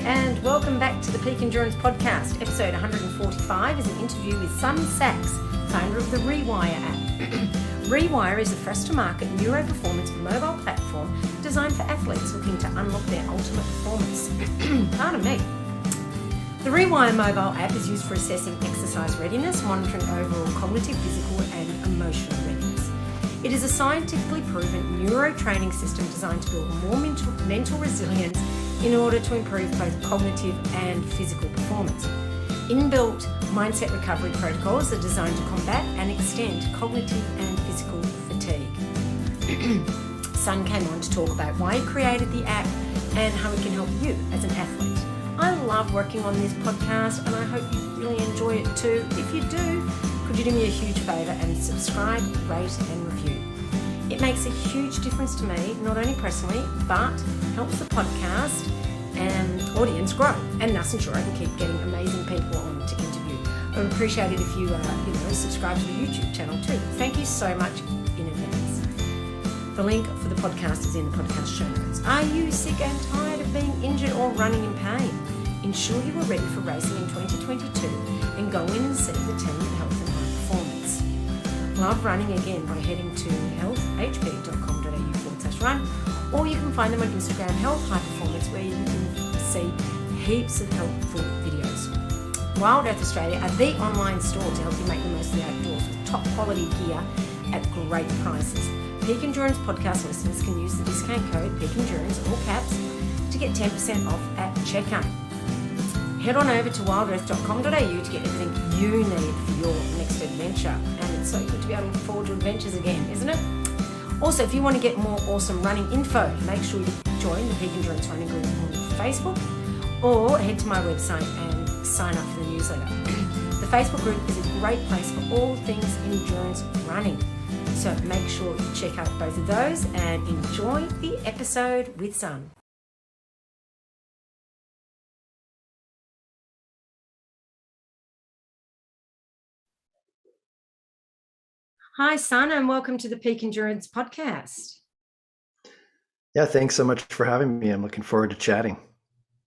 and welcome back to the Peak Endurance Podcast. Episode 145 is an interview with Sun Sachs, founder of the Rewire App. Rewire is a first-to-market neuro-performance mobile platform designed for athletes looking to unlock their ultimate performance. Pardon me. The Rewire Mobile App is used for assessing exercise readiness, monitoring overall cognitive, physical and emotional readiness. It is a scientifically proven neuro-training system designed to build more mental resilience in order to improve both cognitive and physical performance. Inbuilt Mindset Recovery protocols are designed to combat and extend cognitive and physical fatigue. Sun came on to talk about why he created the app and how it can help you as an athlete. I love working on this podcast and I hope you really enjoy it too. If you do, could you do me a huge favour and subscribe, rate and review? It makes a huge difference to me, not only personally, but helps the podcast and audience grow, and thus ensure I can keep getting amazing people on to interview. I would appreciate it if you subscribe to the YouTube channel too. Thank you so much in advance. The link for the podcast is in the podcast show notes. Are you sick and tired of being injured or running in pain? Ensure you are ready for racing in 2022 and go in and see the team at Health and High Performance. Love running again by heading to healthhp.com.au/run, or you can find them on Instagram, Health High Performance, where you can see heaps of helpful videos. Wild Earth Australia are the online store to help you make the most of the outdoors with top quality gear at great prices. Peak Endurance podcast listeners can use the discount code Peak Endurance, all caps, to get 10% off at checkout. Head on over to wildearth.com.au to get everything you need for your next adventure. And it's so good to be able to look forward to adventures again, isn't it? Also, if you want to get more awesome running info, make sure you join the Peak Endurance Running Group on Facebook, or head to my website and sign up for the newsletter. The Facebook group is a great place for all things endurance running. So make sure you check out both of those and enjoy the episode with Sun. Hi, Sun, and welcome to the Peak Endurance Podcast. Yeah, thanks so much for having me. I'm looking forward to chatting.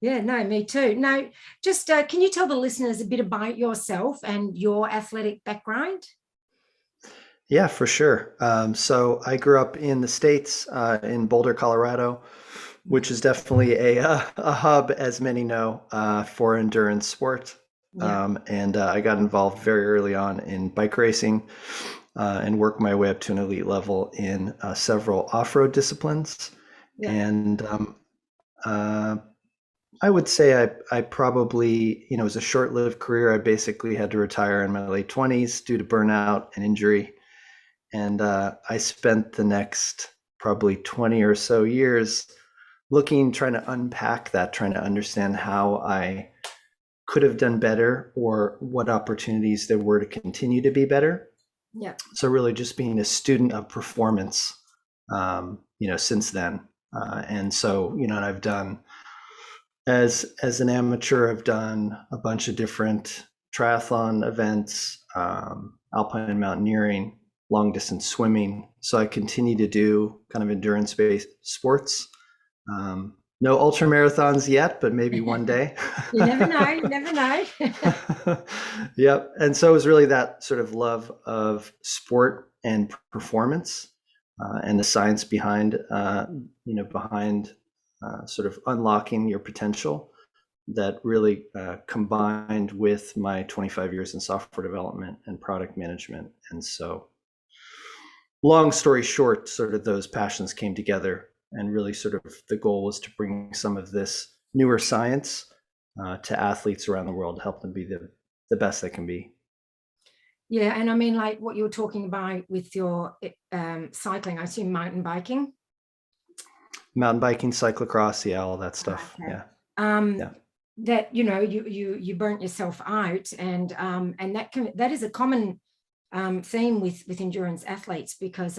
Yeah, no, me too. Now, just can you tell the listeners a bit about yourself and your athletic background? Yeah, for sure. So I grew up in the States, in Boulder, Colorado, which is definitely a hub, as many know, for endurance sport. Yeah. And I got involved very early on in bike racing and worked my way up to an elite level in several off-road disciplines. Yeah. And I would say I probably, it was a short-lived career. I basically had to retire in my late 20s due to burnout and injury. And I spent the next probably 20 or so years trying to unpack that, trying to understand how I could have done better or what opportunities there were to continue to be better. Yeah. So really just being a student of performance, since then. And so, and I've done, as an amateur, I've done a bunch of different triathlon events, alpine mountaineering, long distance swimming. So I continue to do kind of endurance-based sports. No ultra marathons yet, but maybe one day. You never know. Yep. And so it was really that sort of love of sport and performance and the science behind sort of unlocking your potential that really combined with my 25 years in software development and product management. And so long story short, sort of those passions came together, and really sort of the goal was to bring some of this newer science to athletes around the world, help them be the best they can be. Yeah, and I mean, like what you were talking about with your cycling, I assume mountain biking? Mountain biking, cyclocross, yeah, all that stuff. Okay. Yeah. That you burnt yourself out, and that is a common theme with endurance athletes, because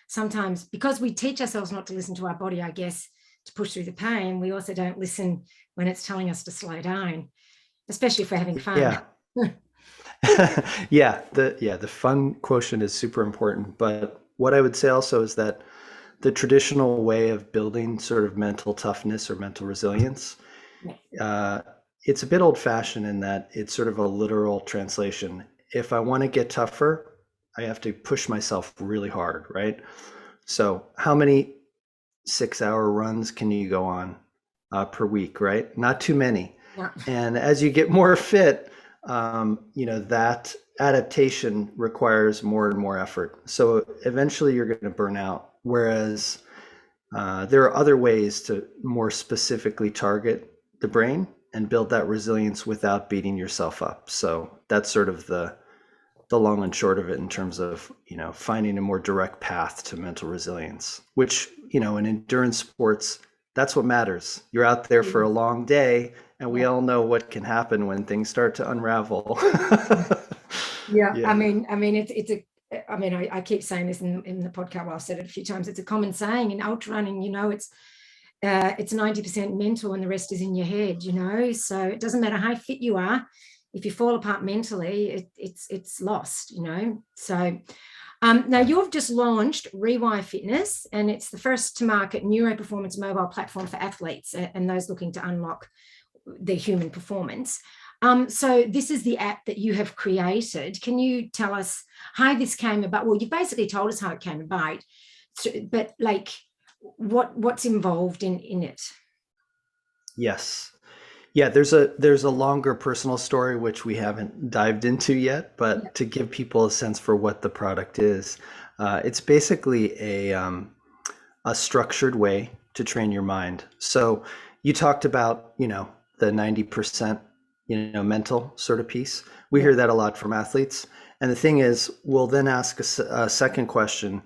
sometimes, because we teach ourselves not to listen to our body, I guess, to push through the pain, we also don't listen when it's telling us to slow down, especially if we're having fun. Yeah. The fun quotient is super important. But what I would say also is that the traditional way of building sort of mental toughness or mental resilience It's a bit old-fashioned in that it's sort of a literal translation. If I want to get tougher, I have to push myself really hard, right? So how many 6-hour runs can you go on per week, right? Not too many. Yeah. And as you get more fit, that adaptation requires more and more effort. So eventually you're going to burn out. Whereas there are other ways to more specifically target the brain and build that resilience without beating yourself up. So that's sort of the long and short of it in terms of, finding a more direct path to mental resilience, which, in endurance sports, that's what matters. You're out there for a long day, and we all know what can happen when things start to unravel. Yeah. I mean, I keep saying this in the podcast. Well, I've said it a few times. It's a common saying in ultra running, it's 90% mental and the rest is in your head, so it doesn't matter how fit you are. If you fall apart mentally, it's lost, So now you've just launched Rewire Fitness, and it's the first to market neuro-performance mobile platform for athletes and those looking to unlock their human performance. So this is the app that you have created. Can you tell us how this came about? Well, you basically told us how it came about, but what's involved in it? Yes. Yeah, there's a longer personal story which we haven't dived into yet, but to give people a sense for what the product is, it's basically a structured way to train your mind. So you talked about, the 90%, mental sort of piece. We hear that a lot from athletes. And the thing is, we'll then ask a second question.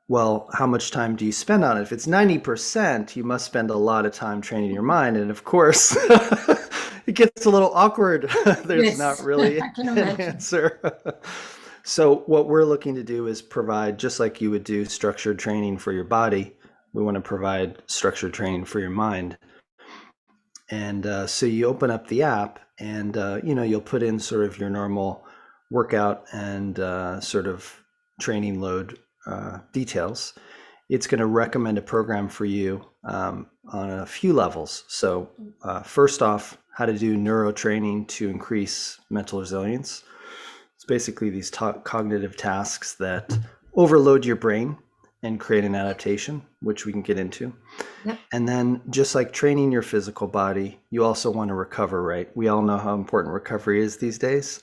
Well, how much time do you spend on it? If it's 90%, you must spend a lot of time training your mind. And of course, it gets a little awkward. There's not really an answer. So what we're looking to do is provide, just like you would do structured training for your body, we want to provide structured training for your mind. And so you open up the app and, you'll put in sort of your normal workout and sort of training load details. It's going to recommend a program for you on a few levels. So first off, how to do neuro-training to increase mental resilience. It's basically these cognitive tasks that overload your brain and create an adaptation, which we can get into. Yep. And then just like training your physical body, you also want to recover, right? We all know how important recovery is these days.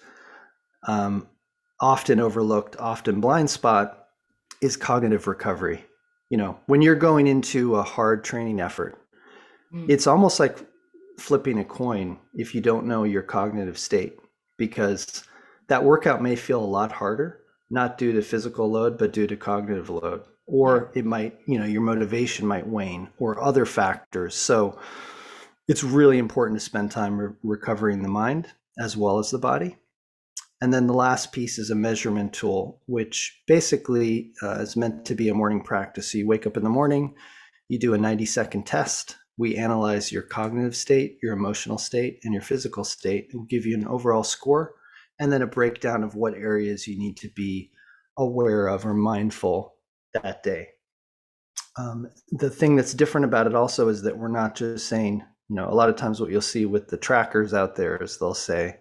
Often overlooked, often blind spot is cognitive recovery. When you're going into a hard training effort, it's almost like flipping a coin if you don't know your cognitive state, because that workout may feel a lot harder, not due to physical load, but due to cognitive load. Or it might, your motivation might wane or other factors. So it's really important to spend time recovering the mind as well as the body. And then the last piece is a measurement tool, which basically is meant to be a morning practice. So you wake up in the morning, you do a 90-second test. We analyze your cognitive state, your emotional state, and your physical state, and give you an overall score, and then a breakdown of what areas you need to be aware of or mindful that day. The thing that's different about it also is that we're not just saying, a lot of times what you'll see with the trackers out there is they'll say,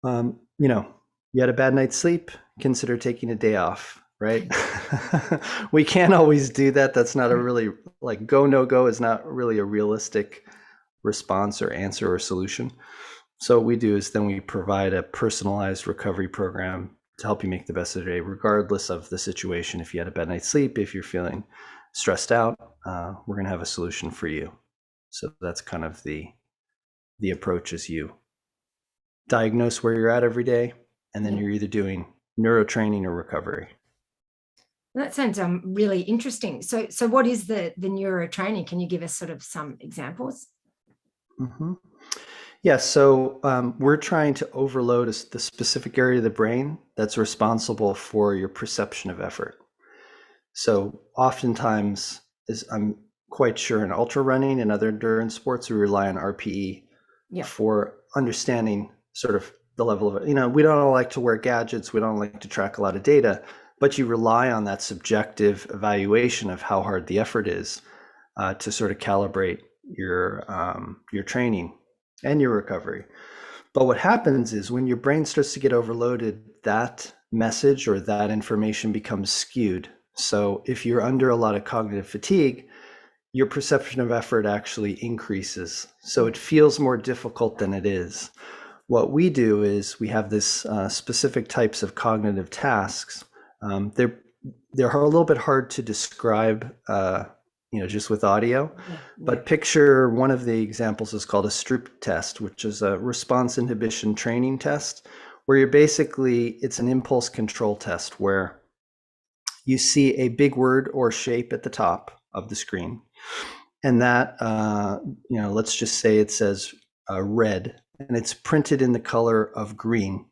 you had a bad night's sleep, consider taking a day off, right? We can't always do that. That's not a really, go, no go is not really a realistic response or answer or solution. So what we do is then we provide a personalized recovery program to help you make the best of the day, regardless of the situation. If you had a bad night's sleep, if you're feeling stressed out, we're going to have a solution for you. So that's kind of the approach is you diagnose where you're at every day, and then you're either doing neuro-training or recovery. That sounds really interesting. So what is the neuro-training? Can you give us sort of some examples? Mm-hmm. Yeah, so we're trying to overload the specific area of the brain that's responsible for your perception of effort. So oftentimes, as I'm quite sure in ultra running and other endurance sports, we rely on RPE for understanding sort of the level of it. We don't all like to wear gadgets. We don't like to track a lot of data, but you rely on that subjective evaluation of how hard the effort is to sort of calibrate your training and your recovery. But what happens is when your brain starts to get overloaded, that message or that information becomes skewed. So if you're under a lot of cognitive fatigue, your perception of effort actually increases. So it feels more difficult than it is. What we do is we have this specific types of cognitive tasks. They're a little bit hard to describe, just with audio. But picture one of the examples is called a Stroop test, which is a response inhibition training test, where it's an impulse control test where you see a big word or shape at the top of the screen. And that, let's just say it says red, and it's printed in the color of green.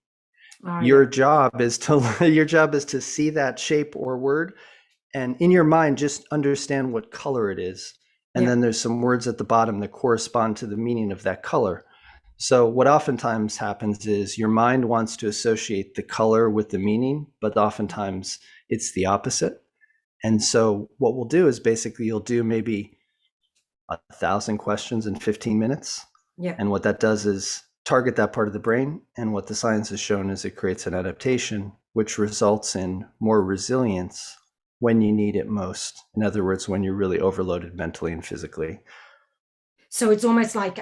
Your job is to see that shape or word, and in your mind, just understand what color it is. And then there's some words at the bottom that correspond to the meaning of that color. So what oftentimes happens is your mind wants to associate the color with the meaning, but oftentimes it's the opposite. And so what we'll do is basically you'll do maybe 1,000 questions in 15 minutes. Yeah. And what that does is target that part of the brain. And what the science has shown is it creates an adaptation, which results in more resilience when you need it most. In other words, when you're really overloaded mentally and physically. So it's almost like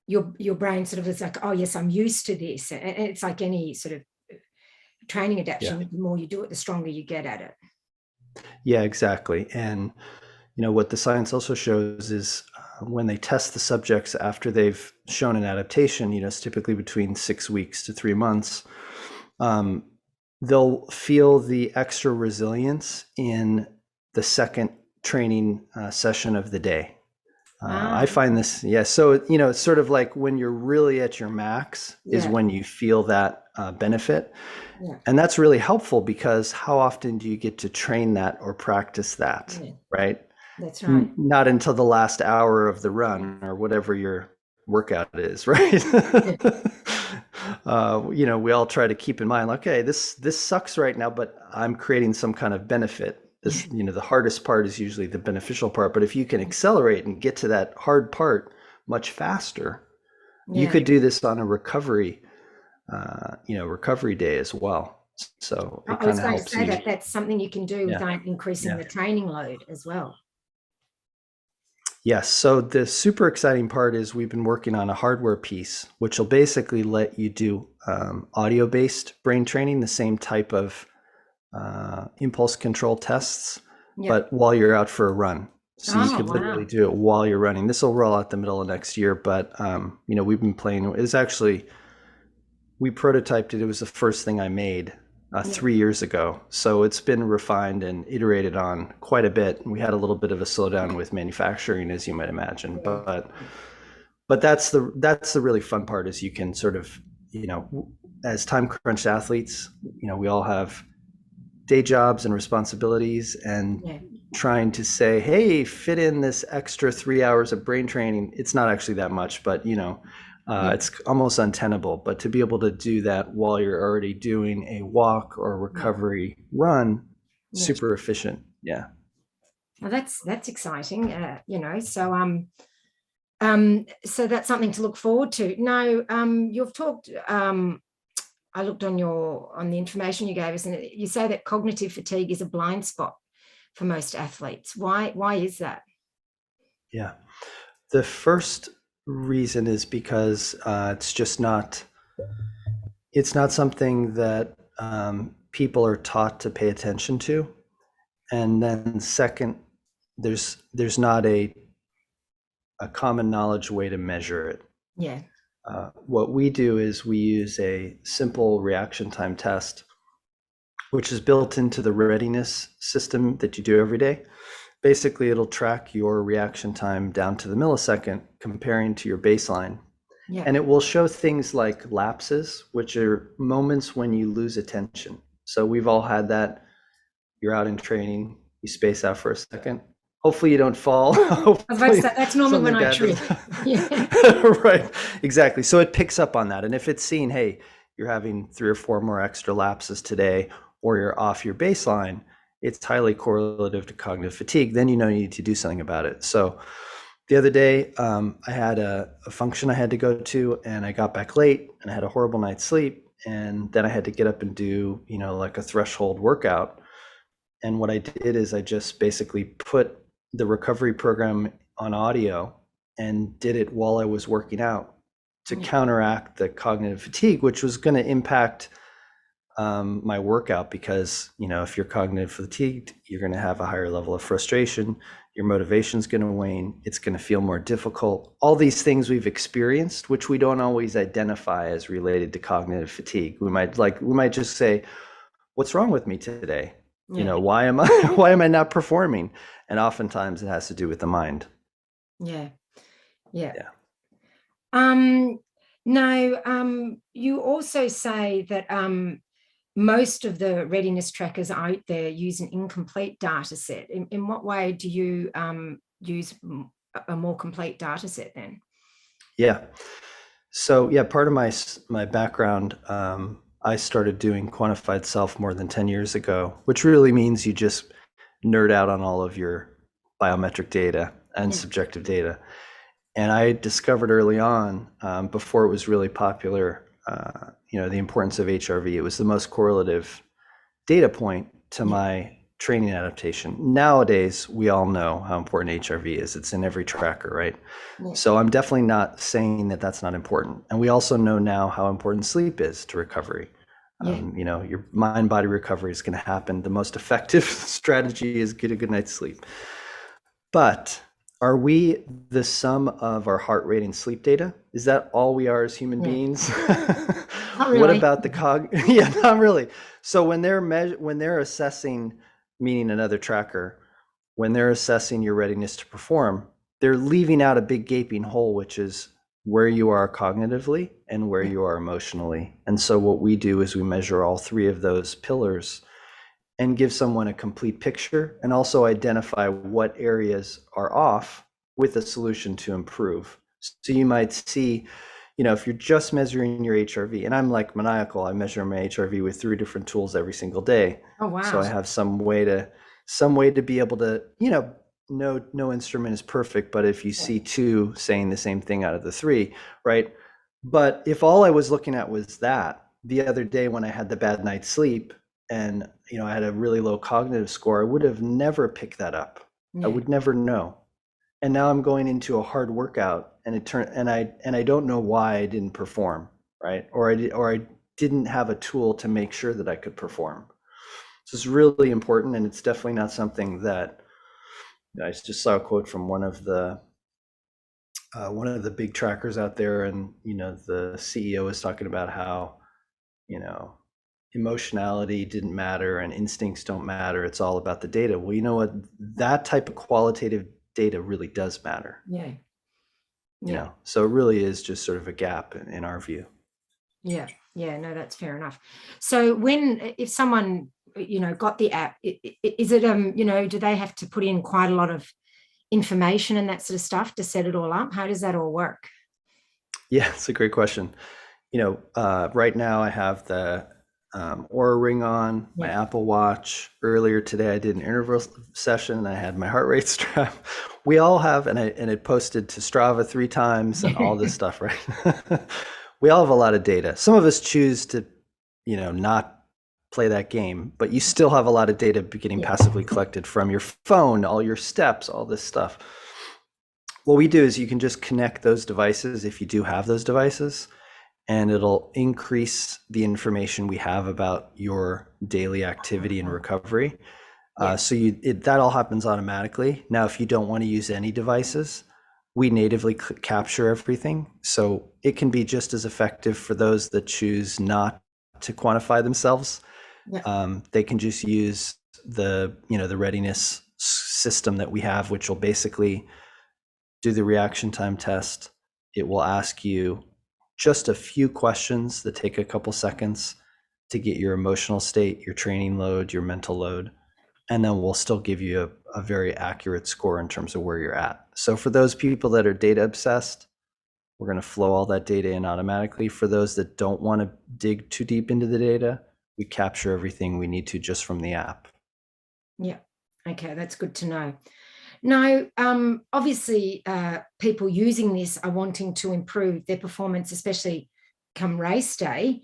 your brain sort of is like, oh yes, I'm used to this. And it's like any sort of training adaptation. The more you do it, the stronger you get at it. Yeah, exactly. And what the science also shows is when they test the subjects after they've shown an adaptation, it's typically between 6 weeks to 3 months, they'll feel the extra resilience in the second training session of the day. I find this, so, it's sort of like when you're really at your max is when you feel that benefit. Yeah. And that's really helpful because how often do you get to train that or practice that, right? That's right. Not until the last hour of the run or whatever your workout is, right? We all try to keep in mind, okay, this sucks right now, but I'm creating some kind of benefit. This, the hardest part is usually the beneficial part, but if you can accelerate and get to that hard part much faster, you could do this on a recovery day as well. So it I was going to say that's something you can do without increasing the training load as well. Yes. So the super exciting part is we've been working on a hardware piece, which will basically let you do audio-based brain training, the same type of impulse control tests, but while you're out for a run. So you could literally do it while you're running. This will roll out the middle of next year, but we've been playing. We prototyped it. It was the first thing I made 3 years ago. So it's been refined and iterated on quite a bit. We had a little bit of a slowdown with manufacturing, as you might imagine, but that's the really fun part is you can sort of, as time crunched athletes, we all have day jobs and responsibilities, and trying to say, hey, fit in this extra 3 hours of brain training. It's not actually that much, but it's almost untenable. But to be able to do that while you're already doing a walk or recovery run, super efficient. Yeah. Well, that's exciting. So that's something to look forward to. Now, you've talked. I looked on the information you gave us, and you say that cognitive fatigue is a blind spot for most athletes. Why is that? Yeah. The first reason is because it's not something that people are taught to pay attention to. And then second, there's not a common knowledge way to measure it. Yeah. What we do is we use a simple reaction time test, which is built into the readiness system that you do every day. Basically, it'll track your reaction time down to the millisecond, comparing to your baseline. Yeah. And it will show things like lapses, which are moments when you lose attention. So we've all had that. You're out in training, you space out for a second. Hopefully you don't fall. That's normal when I trip. Right, exactly. So it picks up on that. And if it's seen, hey, you're having 3 or 4 more extra lapses today, or you're off your baseline, it's highly correlative to cognitive fatigue. Then you need to do something about it. So The other day, I had a function I had to go to, and I got back late, and I had a horrible night's sleep, and then I had to get up and do, like a threshold workout. And what I did is I just basically put the recovery program on audio and did it while I was working out to counteract the cognitive fatigue, which was going to impact my workout, because if you're cognitive fatigued, you're going to have a higher level of frustration, your motivation's going to wane, it's going to feel more difficult, all these things we've experienced, which we don't always identify as related to cognitive fatigue. We might just say, what's wrong with me today? Why am I not performing? And oftentimes it has to do with the mind. Yeah. Now, you also say that most of the readiness trackers out there use an incomplete data set. In what way do you use a more complete data set then? Yeah. So part of my background, I started doing quantified self more than 10 years ago, which really means you just nerd out on all of your biometric data and subjective data. And I discovered early on, before it was really popular, the importance of HRV. It was the most correlative data point to my training adaptation. Nowadays, we all know how important HRV is. It's in every tracker, right? So I'm definitely not saying that that's not important. And we also know now how important sleep is to recovery. Your mind-body recovery is going to happen. The most effective strategy is get a good night's sleep. But are we the sum of our heart rate and sleep data? Is that all we are as human beings? Not really. What about the Yeah, not really. So when they're assessing, meaning another tracker, when they're assessing your readiness to perform, they're leaving out a big gaping hole, which is where you are cognitively and where you are emotionally. And so what we do is we measure all three of those pillars and give someone a complete picture, and also identify what areas are off with a solution to improve. So you might see, if you're just measuring your HRV, and I'm like maniacal, I measure my HRV with 3 different tools every single day. Oh, wow. So I have some way to be able to, no instrument is perfect, but if you see 2 saying the same thing out of the 3, right? But if all I was looking at was that, the other day when I had the bad night's sleep, and I had a really low cognitive score, I would have never picked that up. I would never know. And now I'm going into a hard workout, and I don't know why I didn't perform, right? Or I didn't have a tool to make sure that I could perform. So it's really important, and it's definitely not something that I just saw a quote from one of the big trackers out there, and the CEO was talking about how emotionality didn't matter and instincts don't matter. It's all about the data. Well, you know what? That type of qualitative data really does matter. So it really is just sort of a gap in our view. No, that's fair enough. So if someone got the app, is it do they have to put in quite a lot of information and that sort of stuff to set it all up? How does that all work? Yeah, it's a great question. Right now I have the Oura Ring on, my Apple Watch. Earlier today I did an interval session and I had my heart rate strap. We all have, and it posted to Strava 3 times and all this stuff, right? We all have a lot of data. Some of us choose to, not play that game, but you still have a lot of data getting passively collected from your phone, all your steps, all this stuff. What we do is you can just connect those devices if you do have those devices, and it'll increase the information we have about your daily activity and recovery. So that all happens automatically. Now, if you don't want to use any devices, we natively capture everything. So it can be just as effective for those that choose not to quantify themselves. They can just use the readiness system that we have, which will basically do the reaction time test. It will ask you just a few questions that take a couple seconds to get your emotional state, your training load, your mental load, and then we'll still give you a very accurate score in terms of where you're at. So for those people that are data obsessed, we're going to flow all that data in automatically. For those that don't want to dig too deep into the data, we capture everything we need to just from the app. Okay, that's good to know. No, obviously, people using this are wanting to improve their performance, especially come race day.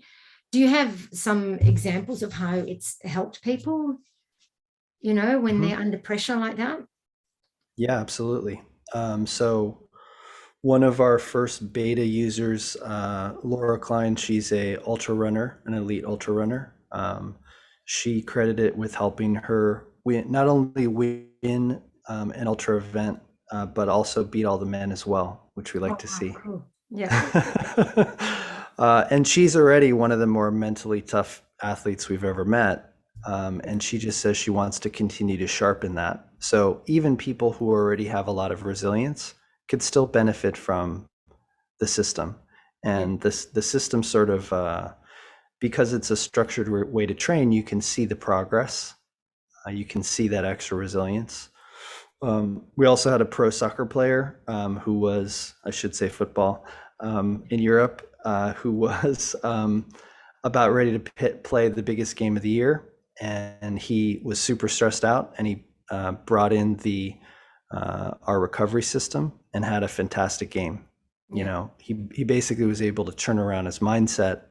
Do you have some examples of how it's helped people, when Mhm. they're under pressure like that? Yeah, absolutely. So one of our first beta users, Laura Klein, she's a ultra runner, an elite ultra runner. She credited it with helping her win, not only win an ultra event, but also beat all the men as well, which we Oh, like to wow, see. cool. Yeah. And she's already one of the more mentally tough athletes we've ever met. And she just says she wants to continue to sharpen that. So even people who already have a lot of resilience could still benefit from the system. Yeah. And the system sort of, because it's a structured way to train, you can see the progress. You can see that extra resilience. We also had a pro soccer player who was, I should say football, in Europe, who was about ready to play the biggest game of the year. And he was super stressed out, and he brought in our recovery system and had a fantastic game. You Yeah. know, he basically was able to turn around his mindset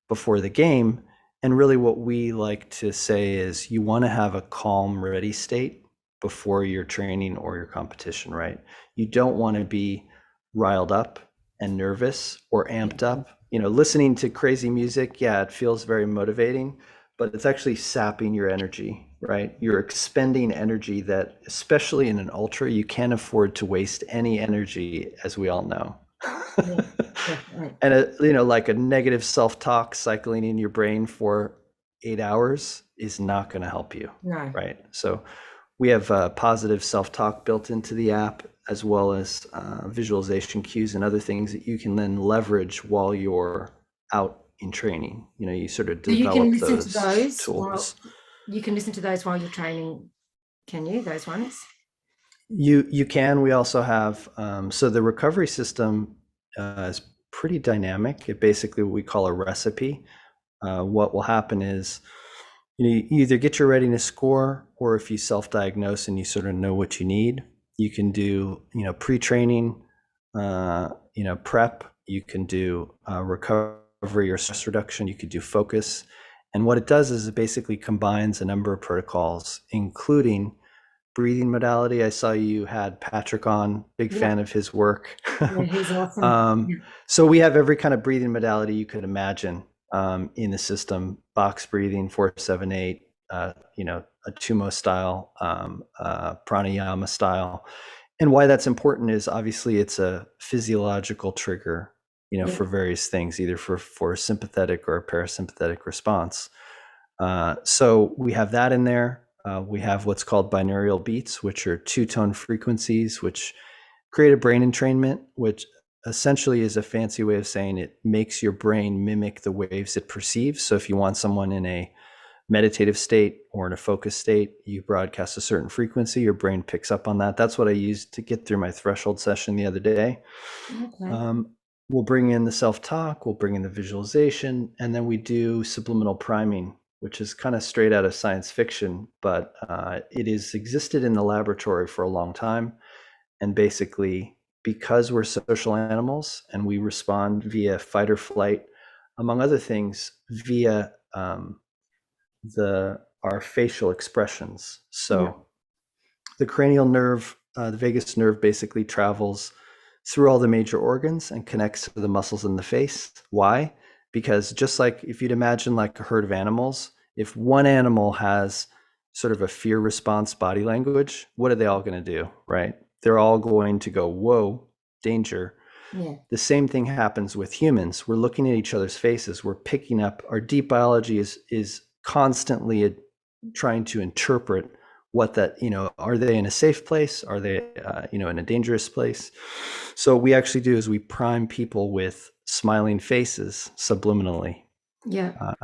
before the game. And really, what we like to say is you want to have a calm, ready state before your training or your competition, right? You don't want to be riled up and nervous or amped up. You know, listening to crazy music, yeah, it feels very motivating, but it's actually sapping your energy, right? You're expending energy that, especially in an ultra, you can't afford to waste any energy, as we all know. Yeah, definitely. And like a negative self-talk cycling in your brain for 8 hours is not going to help you, No. right? So we have positive self-talk built into the app, as well as visualization cues and other things that you can then leverage while you're out in training. You sort of So you can develop listen to those those tools. while you're training, can you? Those ones? You can. We also have so the recovery system is pretty dynamic. It basically what we call a recipe. What will happen is you either get your readiness score, or if you self-diagnose and you sort of know what you need, you can do pre-training, prep. You can do recovery or stress reduction. You could do focus, and what it does is it basically combines a number of protocols, including breathing modality. I saw you had Patrick on, big Yeah. fan of his work. Yeah, he's awesome. Yeah. So we have every kind of breathing modality you could imagine in the system: box breathing, 4-7-8, a Tumo style, pranayama style. And why that's important is obviously it's a physiological trigger, Yeah. for various things, either for a sympathetic or a parasympathetic response. So we have that in there. We have what's called binaural beats, which are two-tone frequencies, which create a brain entrainment, which essentially is a fancy way of saying it makes your brain mimic the waves it perceives. So if you want someone in a meditative state or in a focused state, you broadcast a certain frequency, your brain picks up on that. That's what I used to get through my threshold session the other day. Okay. We'll bring in the self-talk, we'll bring in the visualization, and then we do subliminal priming, which is kind of straight out of science fiction, but it has existed in the laboratory for a long time. And basically, because we're social animals and we respond via fight or flight, among other things, via our facial expressions. Yeah. So the cranial nerve, the vagus nerve, basically travels through all the major organs and connects to the muscles in the face. Why? Because just like if you'd imagine like a herd of animals, if one animal has sort of a fear response body language, what are they all going to do, right? They're all going to go, whoa, danger. Yeah. The same thing happens with humans. We're looking at each other's faces. We're picking up, our deep biology is constantly trying to interpret what that, are they in a safe place? Are they, in a dangerous place? So what we actually do is we prime people with smiling faces subliminally. Yeah.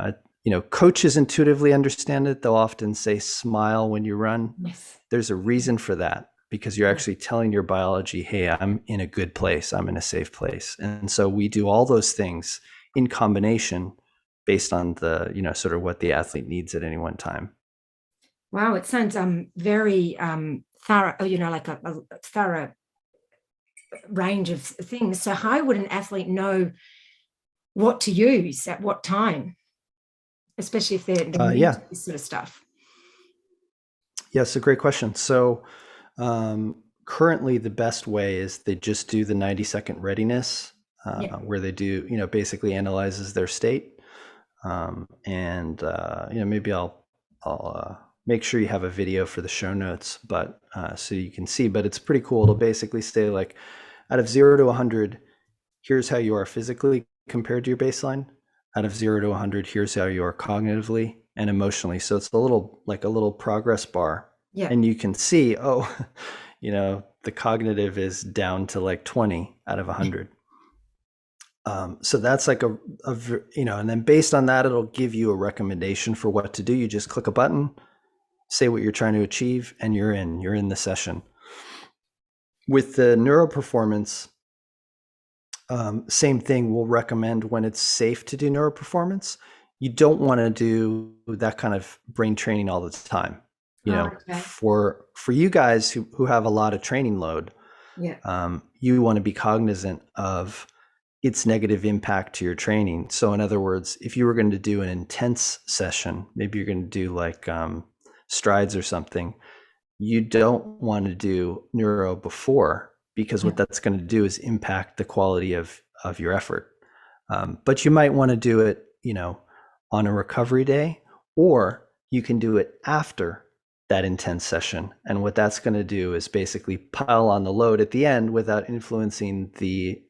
Coaches intuitively understand it. They'll often say, smile when you run. Yes. There's a reason for that, because you're actually telling your biology, hey, I'm in a good place. I'm in a safe place. And so we do all those things in combination based on the, sort of what the athlete needs at any one time. Wow, it sounds very thorough, like a thorough range of things. So how would an athlete know what to use at what time, especially if they're new to this sort of stuff? Yes, a great question. So currently the best way is they just do the 90-second readiness, where they do, basically analyzes their state. Maybe I'll make sure you have a video for the show notes, but so you can see, but it's pretty cool to basically say, like, out of 0 to 100, here's how you are physically compared to your baseline. Out of 0 to 100, here's how you are cognitively and emotionally. So it's a little progress bar. Yeah. And you can see, the cognitive is down to like 20 out of 100. So that's like and then based on that, it'll give you a recommendation for what to do. You just click a button, say what you're trying to achieve, and you're in the session. With the neuroperformance, same thing. We'll recommend when it's safe to do neuroperformance. You don't want to do that kind of brain training all the time. For you guys who have a lot of training load, you want to be cognizant of its negative impact to your training. So in other words, if you were going to do an intense session, maybe you're going to do like strides or something, you don't want to do neuro before, because what that's going to do is impact the quality of your effort. But you might want to do it, on a recovery day, or you can do it after that intense session. And what that's going to do is basically pile on the load at the end without influencing the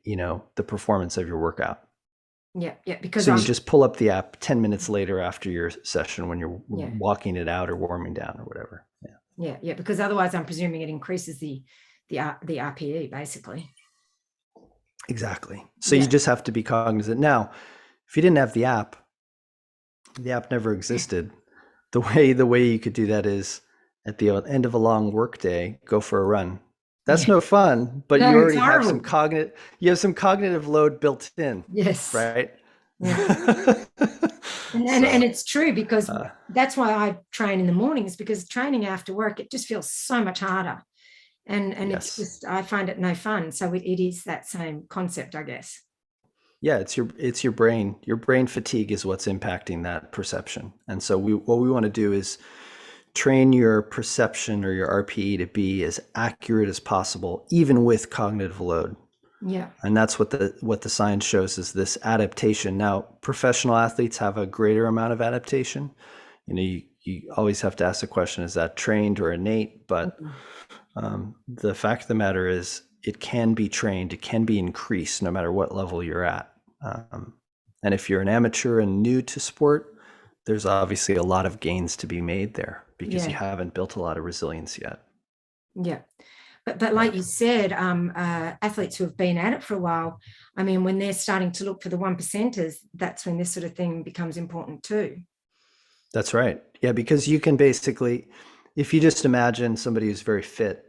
performance of your workout. Yeah. Because so you just pull up the app 10 minutes later after your session when you're walking it out or warming down or whatever. Yeah. Because otherwise, I'm presuming it increases the RPE basically. Exactly. So you just have to be cognizant. Now, if you didn't have the app never existed. The way you could do that is at the end of a long work day, go for a run. That's no fun, but you already have some cognitive load built in. Yes. Right. Yeah. and it's true, because that's why I train in the mornings, because training after work, it just feels so much harder. And it's just, I find it no fun. So it is that same concept, I guess. Yeah, it's your brain. Your brain fatigue is what's impacting that perception. And so what we want to do is train your perception or your RPE to be as accurate as possible, even with cognitive load. Yeah. And that's what the science shows, is this adaptation. Now, professional athletes have a greater amount of adaptation. You always have to ask the question, is that trained or innate? But the fact of the matter is, it can be trained, it can be increased no matter what level you're at. And if you're an amateur and new to sport, there's obviously a lot of gains to be made there, because you haven't built a lot of resilience yet. Yeah. But like you said, athletes who have been at it for a while, I mean, when they're starting to look for the 1%ers, that's when this sort of thing becomes important too. That's right. Yeah, because you can basically, if you just imagine somebody who's very fit,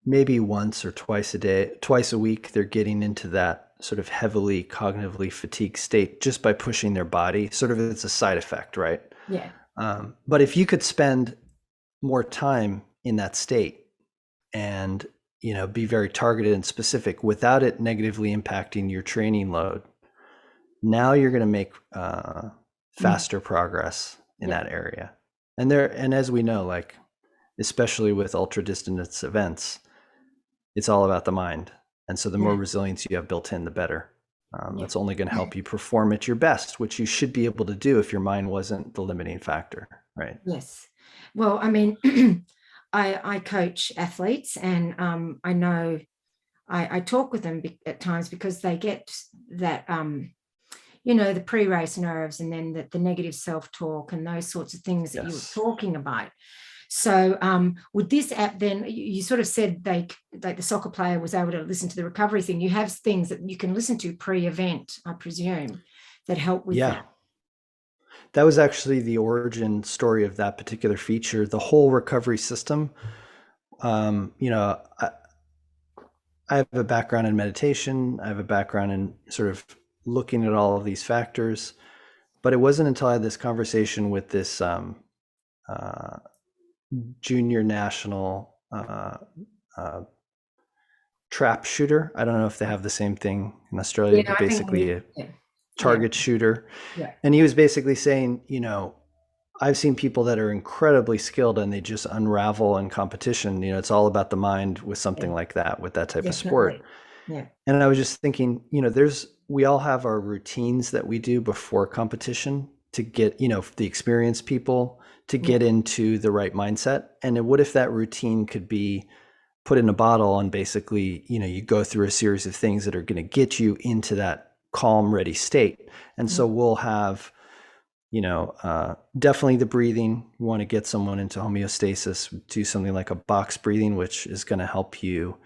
maybe once or twice a week, they're getting into that sort of heavily cognitively fatigued state just by pushing their body. Sort of, it's a side effect, right? Yeah. But if you could spend more time in that state and, be very targeted and specific without it negatively impacting your training load, now you're going to make faster progress in that area. And as we know, like, especially with ultra distance events, it's all about the mind. And so the more resilience you have built in, the better. It's only going to help you perform at your best, which you should be able to do if your mind wasn't the limiting factor, right? Yes. Well, I mean, I coach athletes, and I know I talk with them at times, because they get that, the pre-race nerves, and then the negative self-talk and those sorts of things that you were talking about. So with this app, then you sort of said like the soccer player was able to listen to the recovery thing. You have things that you can listen to pre-event, I presume, that help with that. That was actually the origin story of that particular feature. The whole recovery system, I have a background in meditation. I have a background in sort of looking at all of these factors, but it wasn't until I had this conversation with this junior national trap shooter. I don't know if they have the same thing in Australia, but I think basically a yeah, target shooter. yeah, And he was basically saying, I've seen people that are incredibly skilled and they just unravel in competition. It's all about the mind with something yeah, like that, with that type of sport. definitely. Yeah, And I was just thinking, we all have our routines that we do before competition to get, the experienced people to yeah, get into the right mindset. And then what if that routine could be put in a bottle and basically, you go through a series of things that are going to get you into that calm, ready state. And yeah, so we'll have, definitely the breathing. You want to get someone into homeostasis, do something like a box breathing, which is going to help you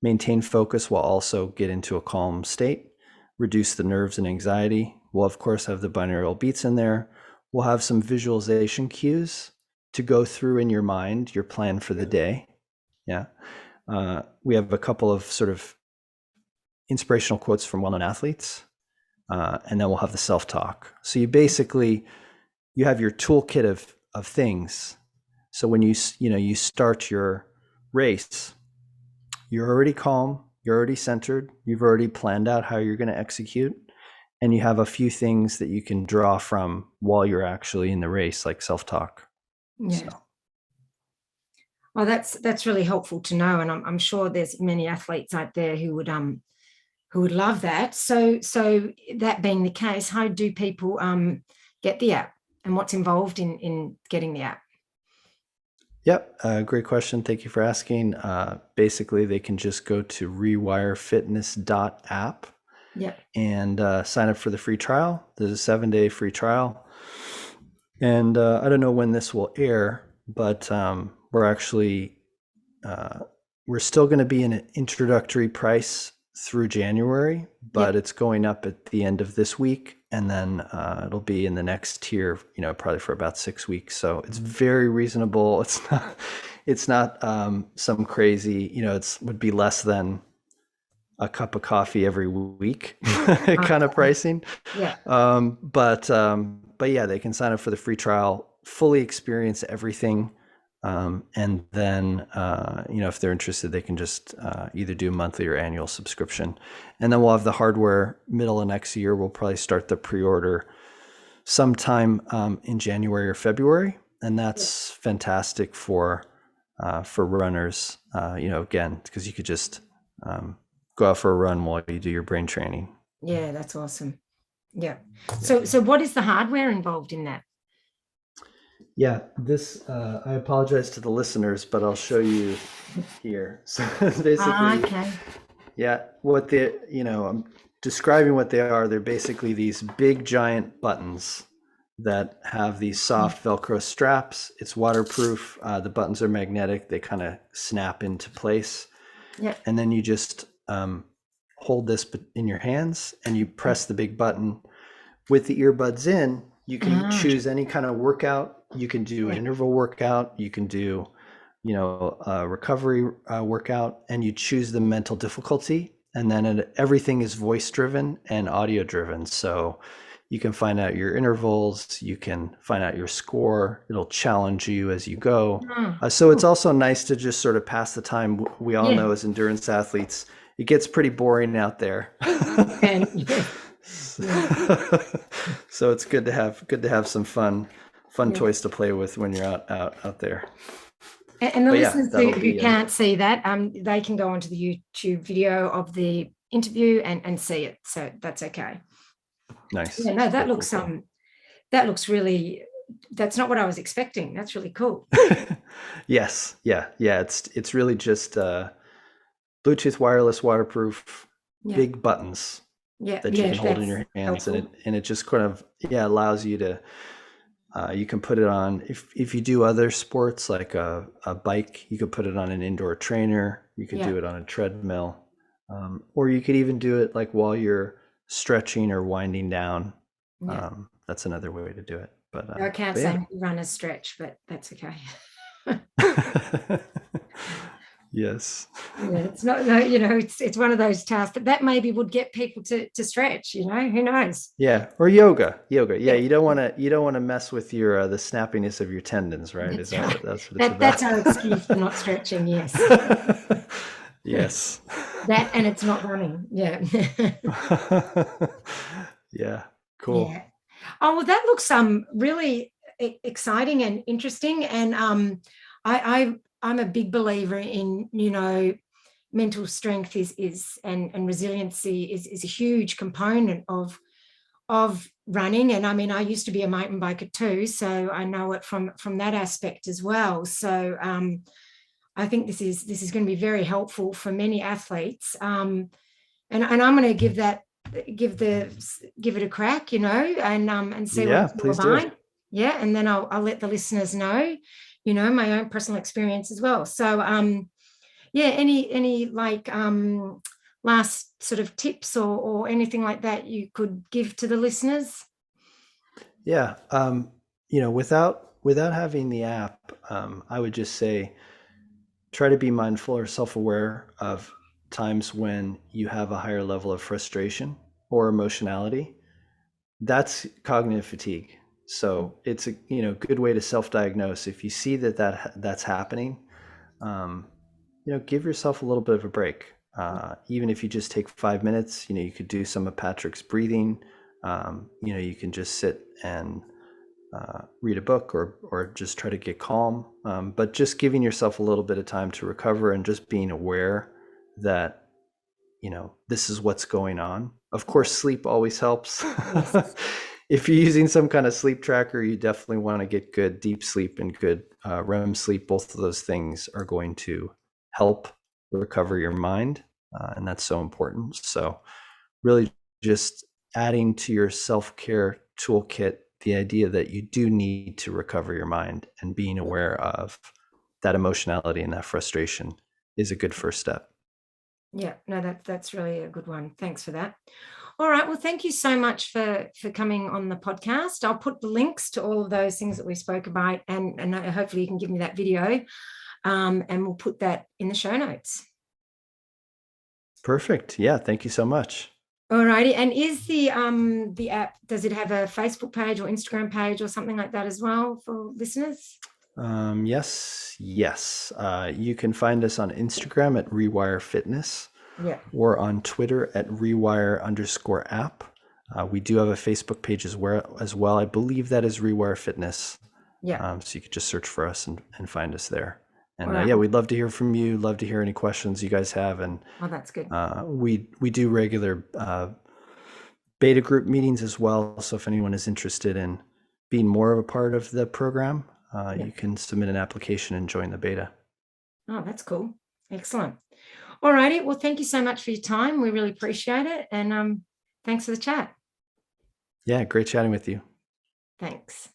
maintain focus while also get into a calm state, reduce the nerves and anxiety. We'll, of course, have the binaural beats in there. We'll have some visualization cues to go through in your mind, your plan for the day. Yeah. We have a couple of sort of inspirational quotes from well-known athletes. And then we'll have the self-talk. So you have your toolkit of things. So when you start your race, you're already calm, you're already centered, you've already planned out how you're going to execute, and you have a few things that you can draw from while you're actually in the race, like self-talk. yeah. So Well, that's really helpful to know, and I'm sure there's many athletes out there who would love that. So that being the case, how do people get the app, and what's involved in getting the app? Yep, great question. Thank you for asking. Basically, they can just go to rewirefitness.app Yeah, and sign up for the free trial. There's a 7-day free trial. And I don't know when this will air, but we're still going to be in an introductory price through January, but yeah, it's going up at the end of this week. And then it'll be in the next tier, probably for about 6 weeks. So it's very reasonable. It's not some crazy, it would be less than a cup of coffee every week kind of pricing. yeah, But yeah, they can sign up for the free trial, fully experience everything. And then, if they're interested, they can just either do monthly or annual subscription. And then we'll have the hardware middle of next year. We'll probably start the pre-order sometime in January or February. And that's fantastic for runners, again, because you could just go out for a run while you do your brain training. yeah. That's awesome. Yeah. So what is the hardware involved in that? Yeah, this, I apologize to the listeners, but I'll show you here. So basically, Okay. yeah, I'm describing what they are. They're basically these big giant buttons that have these soft Velcro straps. It's waterproof. The buttons are magnetic. They kind of snap into place. Yeah. And then you just hold this in your hands and you press the big button. With the earbuds in, you can choose any kind of workout. You can do an interval workout. You can do, a recovery workout, and you choose the mental difficulty. And then everything is voice driven and audio driven. So you can find out your intervals. You can find out your score. It'll challenge you as you go. So it's also nice to just sort of pass the time. We all know as endurance athletes, it gets pretty boring out there. So it's good to have some fun toys to play with when you're out there. And the listeners who can't see that, they can go onto the YouTube video of the interview and see it. So that's okay. Nice. Yeah, no, that looks that looks really. That's not what I was expecting. That's really cool. Yes. Yeah. It's really just Bluetooth, wireless, waterproof, big buttons that you can hold in your hands, helpful. and it just kind of allows you to. You can put it on if you do other sports like a bike. You could put it on an indoor trainer. You could do it on a treadmill, or you could even do it like while you're stretching or winding down. That's another way to do it. But I can't say run a stretch, but that's okay. Yes. Yeah, it's not, no, it's one of those tasks, but that maybe would get people to stretch, who knows? Yeah, or yoga. Yeah, Yeah, you don't want to mess with your the snappiness of your tendons, right? Is that's that right. that's what it's That's about? our excuse for not stretching, yes. Yes. That, and it's not running. Yeah. Yeah, cool. Yeah. Oh, well, that looks really exciting and interesting. And I'm a big believer in, mental strength is and resiliency is a huge component of running. And I mean, I used to be a mountain biker too, so I know it from that aspect as well. So I think this is going to be very helpful for many athletes. And I'm going to give it a crack, and see what Yeah, it's all please do. about. Yeah, and then I'll let the listeners know, my own personal experience as well. So yeah, any like last sort of tips or anything like that you could give to the listeners? Yeah, without having the app, I would just say try to be mindful or self-aware of times when you have a higher level of frustration or emotionality. That's cognitive fatigue. So it's a good way to self-diagnose. If you see that's happening, um, give yourself a little bit of a break. Even if you just take 5 minutes, you could do some of Patrick's breathing. You can just sit and read a book or just try to get calm. But just giving yourself a little bit of time to recover and just being aware that this is what's going on. Of course, sleep always helps. Yes. If you're using some kind of sleep tracker, you definitely want to get good deep sleep and good REM sleep. Both of those things are going to help recover your mind, and that's so important. So really just adding to your self-care toolkit the idea that you do need to recover your mind, and being aware of that emotionality and that frustration is a good first step. Yeah, no, that's really a good one. Thanks for that. All right. Well, thank you so much for coming on the podcast. I'll put the links to all of those things that we spoke about, and hopefully you can give me that video, and we'll put that in the show notes. Perfect. Yeah. Thank you so much. All righty. And is the app, does it have a Facebook page or Instagram page or something like that as well for listeners? Yes. You can find us on Instagram at Rewire Fitness. Yeah. Or on Twitter at Rewire_app. We do have a Facebook page as well. I believe that is Rewire Fitness. Yeah. So you could just search for us and find us there. And right. Yeah, we'd love to hear from you. Love to hear any questions you guys have. And that's good. We do regular beta group meetings as well. So if anyone is interested in being more of a part of the program, you can submit an application and join the beta. Oh, that's cool. Excellent. All righty. Well, thank you so much for your time. We really appreciate it. And thanks for the chat. Yeah, great chatting with you. Thanks.